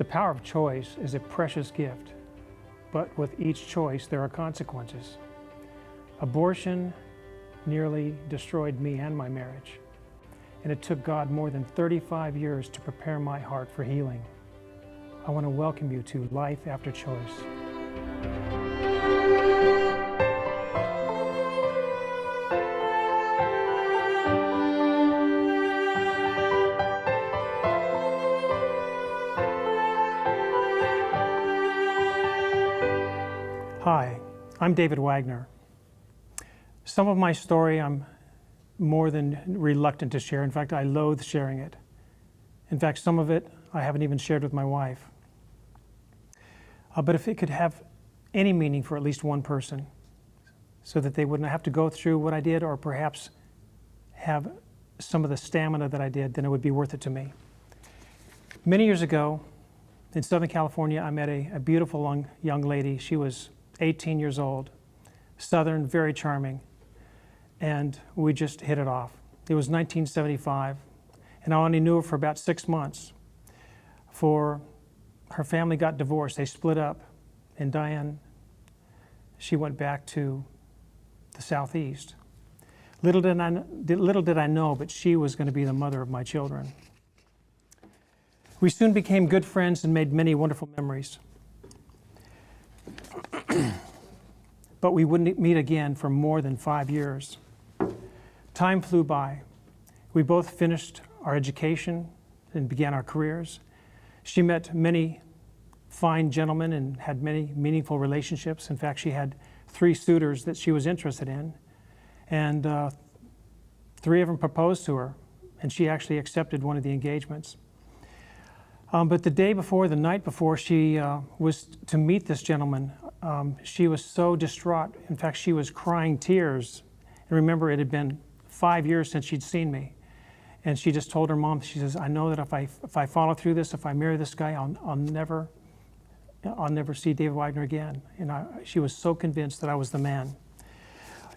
The power of choice is a precious gift, but with each choice there are consequences. Abortion nearly destroyed me and my marriage, and it took God more than 35 years to prepare my heart for healing. I want to welcome you to Life After Choice. Hi, I'm David Wagner. Some of my story I'm more than reluctant to share. In fact, I loathe sharing it. In fact, some of it I haven't even shared with my wife. But if it could have any meaning for at least one person, so that they wouldn't have to go through what I did, or perhaps have some of the stamina that I did, then it would be worth it to me. Many years ago, in Southern California, I met a beautiful young lady. She was 18 years old, Southern, very charming, and we just hit it off. It was 1975, and I only knew her for about 6 months. For her family got divorced, they split up, and Diane, she went back to the Southeast. Little did I know, but she was going to be the mother of my children. We soon became good friends and made many wonderful memories. But we wouldn't meet again for more than 5 years. Time flew by. We both finished our education and began our careers. She met many fine gentlemen and had many meaningful relationships. In fact, she had 3 suitors that she was interested in, and 3 of them proposed to her, and she actually accepted one of the engagements. But the night before she was to meet this gentleman, she was so distraught. In fact, she was crying tears. And remember, it had been 5 years since she'd seen me. And she just told her mom, she says, I know that if I follow through this, if I marry this guy, I'll never see David Wagner again. And she was so convinced that I was the man.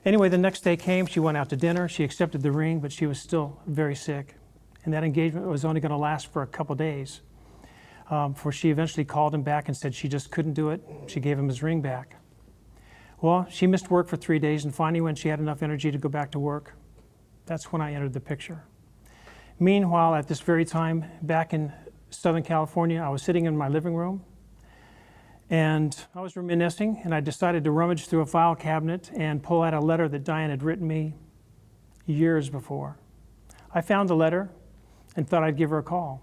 Anyway, the next day came, she went out to dinner, she accepted the ring, but she was still very sick. And that engagement was only going to last for a couple days. For she eventually called him back and said she just couldn't do it. She gave him his ring back. Well, she missed work for 3 days, and finally when she had enough energy to go back to work, that's when I entered the picture. Meanwhile, at this very time, back in Southern California, I was sitting in my living room, and I was reminiscing, and I decided to rummage through a file cabinet and pull out a letter that Diane had written me years before. I found the letter and thought I'd give her a call.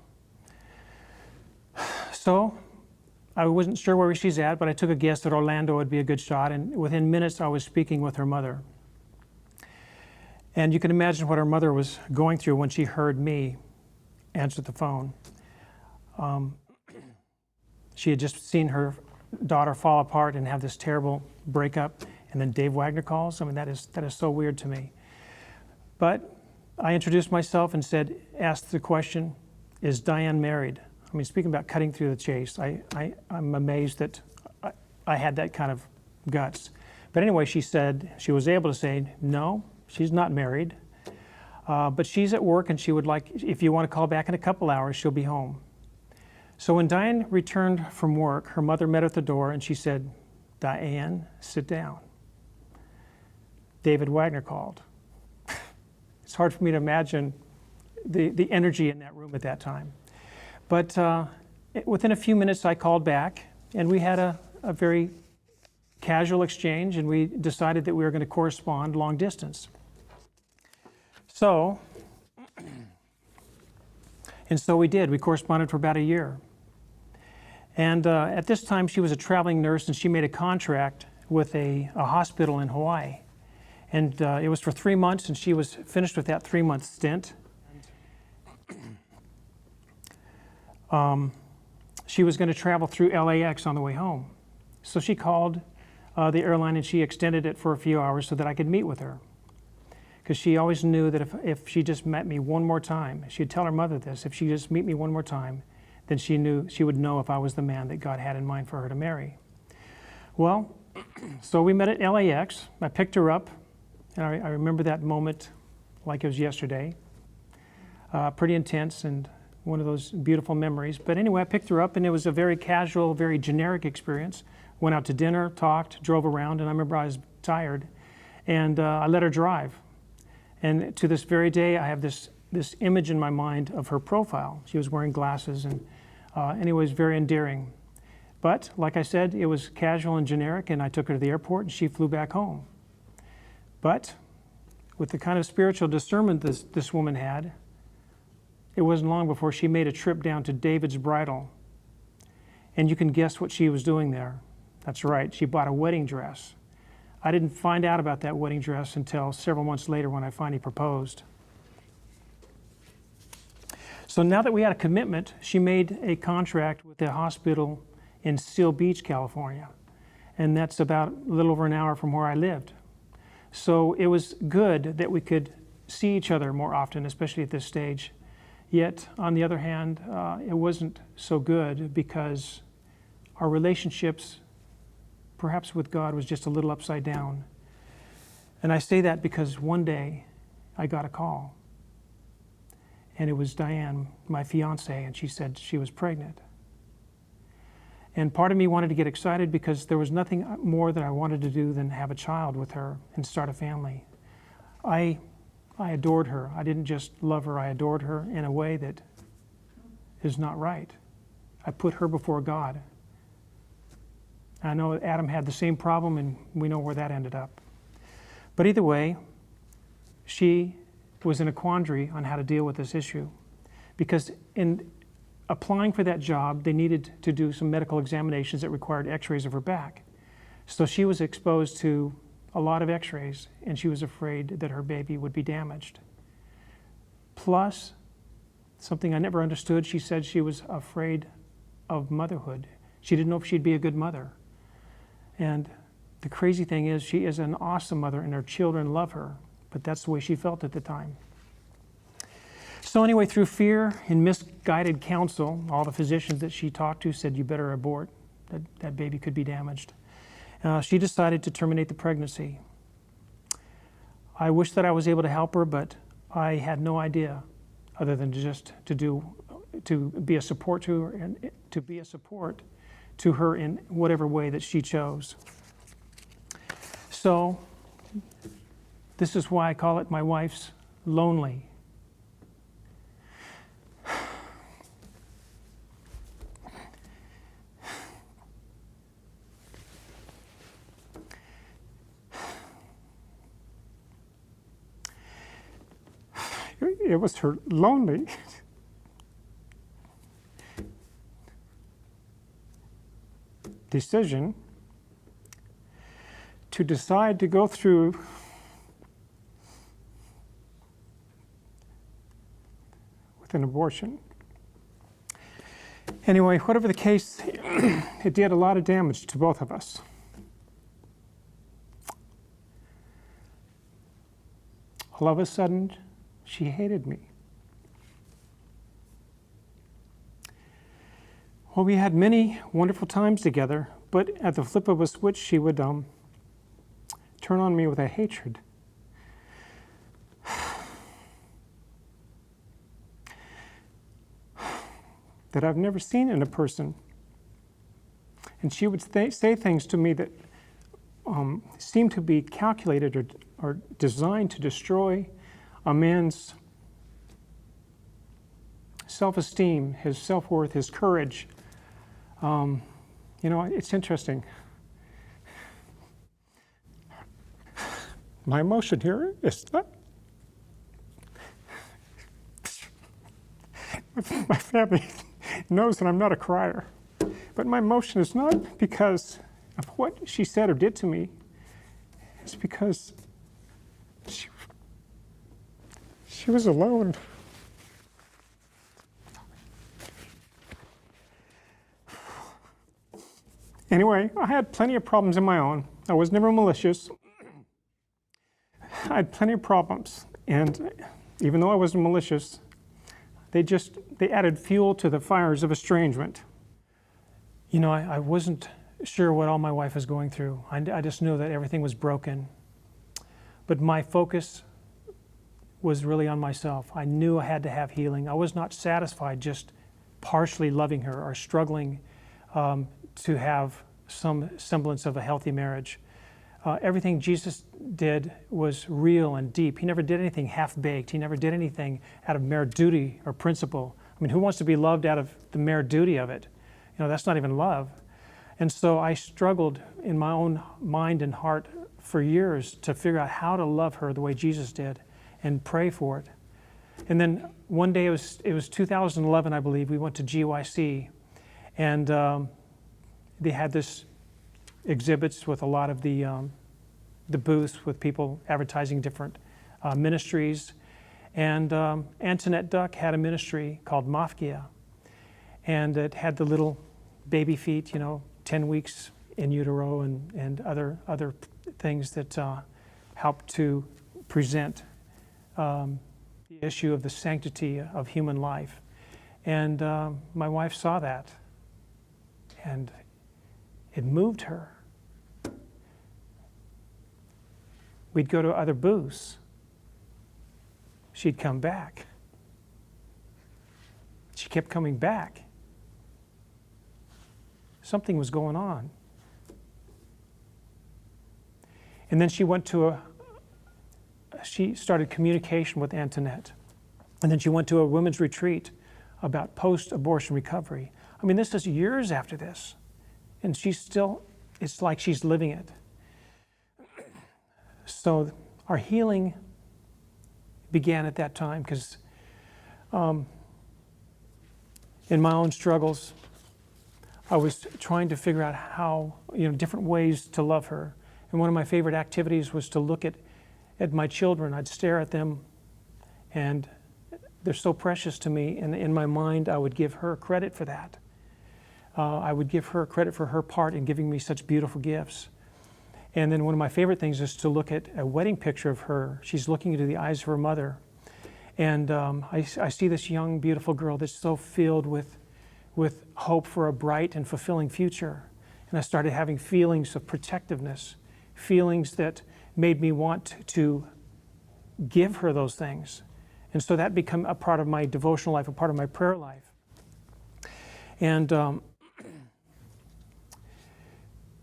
So I wasn't sure where she's at, but I took a guess that Orlando would be a good shot, and within minutes I was speaking with her mother. And you can imagine what her mother was going through when she heard me answer the phone. She had just seen her daughter fall apart and have this terrible breakup, and then Dave Wagner calls. I mean, that is so weird to me. But I introduced myself and asked the question, is Diane married? I mean, speaking about cutting through the chase, I'm amazed that I had that kind of guts. But anyway, she was able to say, no, she's not married, but she's at work and she would like, if you want to call back in a couple hours, she'll be home. So when Diane returned from work, her mother met her at the door and she said, Diane, sit down. David Wagner called. It's hard for me to imagine the energy in that room at that time. But within a few minutes, I called back, and we had a very casual exchange, and we decided that we were going to correspond long distance. So we did. We corresponded for about a year. And at this time, she was a traveling nurse, and she made a contract with a hospital in Hawaii. And it was for 3 months, and she was finished with that 3-month stint. She was going to travel through LAX on the way home. So she called the airline and she extended it for a few hours so that I could meet with her. Because she always knew that if she just met me one more time, she'd tell her mother this, if she just meet me one more time, then she would know if I was the man that God had in mind for her to marry. Well, so we met at LAX. I picked her up, and I remember that moment like it was yesterday. Pretty intense, and one of those beautiful memories. But anyway, I picked her up, and it was a very casual, very generic experience. Went out to dinner, talked, drove around, and I remember I was tired, and I let her drive. And to this very day, I have this image in my mind of her profile. She was wearing glasses, and anyway, it was very endearing. But like I said, it was casual and generic, and I took her to the airport, and she flew back home. But with the kind of spiritual discernment this woman had, it wasn't long before she made a trip down to David's Bridal. And you can guess what she was doing there. That's right, she bought a wedding dress. I didn't find out about that wedding dress until several months later when I finally proposed. So now that we had a commitment, she made a contract with a hospital in Seal Beach, California. And that's about a little over an hour from where I lived. So it was good that we could see each other more often, especially at this stage. Yet, on the other hand, it wasn't so good because our relationships, perhaps with God, was just a little upside down. And I say that because one day I got a call. And it was Diane, my fiancé, and she said she was pregnant. And part of me wanted to get excited because there was nothing more that I wanted to do than have a child with her and start a family. I adored her. I didn't just love her, I adored her in a way that is not right. I put her before God. I know Adam had the same problem, and we know where that ended up. But either way, she was in a quandary on how to deal with this issue. Because in applying for that job, they needed to do some medical examinations that required x-rays of her back. So she was exposed to a lot of x-rays, and she was afraid that her baby would be damaged. Plus, something I never understood, she said she was afraid of motherhood. She didn't know if she'd be a good mother. And the crazy thing is, she is an awesome mother, and her children love her, but that's the way she felt at the time. So anyway, through fear and misguided counsel, all the physicians that she talked to said, you better abort, that baby could be damaged. She decided to terminate the pregnancy. I wish that I was able to help her, but I had no idea other than just to be a support to her and to be a support to her in whatever way that she chose. So this is why I call it my wife's lonely. It was her lonely decision to decide to go through with an abortion. Anyway, whatever the case, it did a lot of damage to both of us. All of a sudden, she hated me. Well, we had many wonderful times together, but at the flip of a switch, she would turn on me with a hatred. That I've never seen in a person. And she would say things to me that seemed to be calculated or designed to destroy a man's self-esteem, his self-worth, his courage. It's interesting. My emotion here is not... My family knows that I'm not a crier, but my emotion is not because of what she said or did to me. It's because she was alone. Anyway, I had plenty of problems of my own. I was never malicious. I had plenty of problems, and even though I wasn't malicious, they added fuel to the fires of estrangement. I wasn't sure what all my wife was going through. I just knew that everything was broken. But my focus was really on myself. I knew I had to have healing. I was not satisfied just partially loving her or struggling to have some semblance of a healthy marriage. Everything Jesus did was real and deep. He never did anything half-baked. He never did anything out of mere duty or principle. I mean, who wants to be loved out of the mere duty of it? You know, that's not even love. And so I struggled in my own mind and heart for years to figure out how to love her the way Jesus did and pray for it. And then one day, it was 2011, I believe, we went to GYC, and they had this exhibits with a lot of the booths with people advertising different ministries. And Antoinette Duck had a ministry called Mafkia, and it had the little baby feet, 10 weeks in utero and other things that help to present the issue of the sanctity of human life. And my wife saw that, and it moved her. We'd go to other booths. She'd come back. She kept coming back. Something was going on. And then she started communication with Antoinette. And then she went to a women's retreat about post-abortion recovery. I mean, this is years after this. And it's like she's living it. So our healing began at that time because in my own struggles, I was trying to figure out how, different ways to love her. And one of my favorite activities was to look at my children. I'd stare at them, and they're so precious to me. And in my mind, I would give her credit for that. I would give her credit for her part in giving me such beautiful gifts. And then one of my favorite things is to look at a wedding picture of her. She's looking into the eyes of her mother. And I see this young, beautiful girl that's so filled with hope for a bright and fulfilling future. And I started having feelings of protectiveness, feelings that made me want to give her those things. And so that became a part of my devotional life, a part of my prayer life. And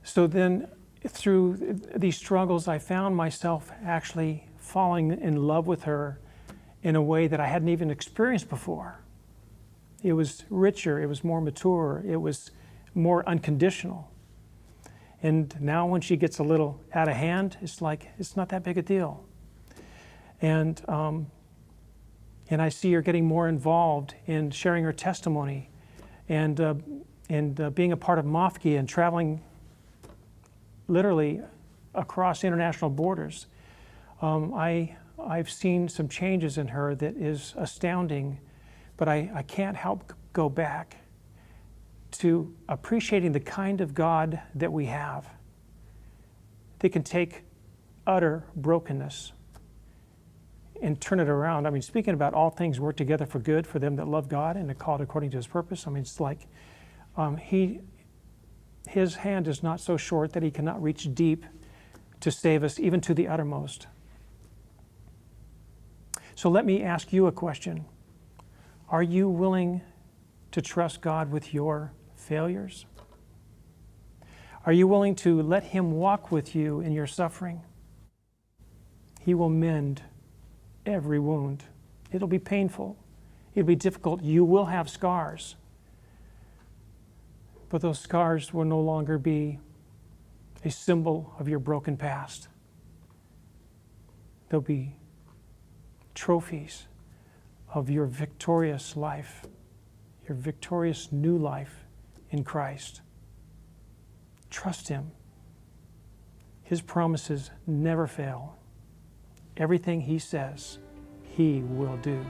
so then through these struggles, I found myself actually falling in love with her in a way that I hadn't even experienced before. It was richer, it was more mature, it was more unconditional. And now when she gets a little out of hand, it's like, it's not that big a deal. And I see her getting more involved in sharing her testimony and being a part of Mafkia and traveling literally across international borders. I've seen some changes in her that is astounding, but I can't help go back to appreciating the kind of God that we have. They can take utter brokenness and turn it around. I mean, speaking about all things work together for good for them that love God and are called according to His purpose. I mean, it's like His hand is not so short that He cannot reach deep to save us, even to the uttermost. So let me ask you a question. Are you willing to trust God with your failures? Are you willing to let Him walk with you in your suffering? He will mend every wound. It'll be painful. It'll be difficult. You will have scars. But those scars will no longer be a symbol of your broken past. They'll be trophies of your victorious life, your victorious new life in Christ. Trust Him. His promises never fail. Everything He says, He will do.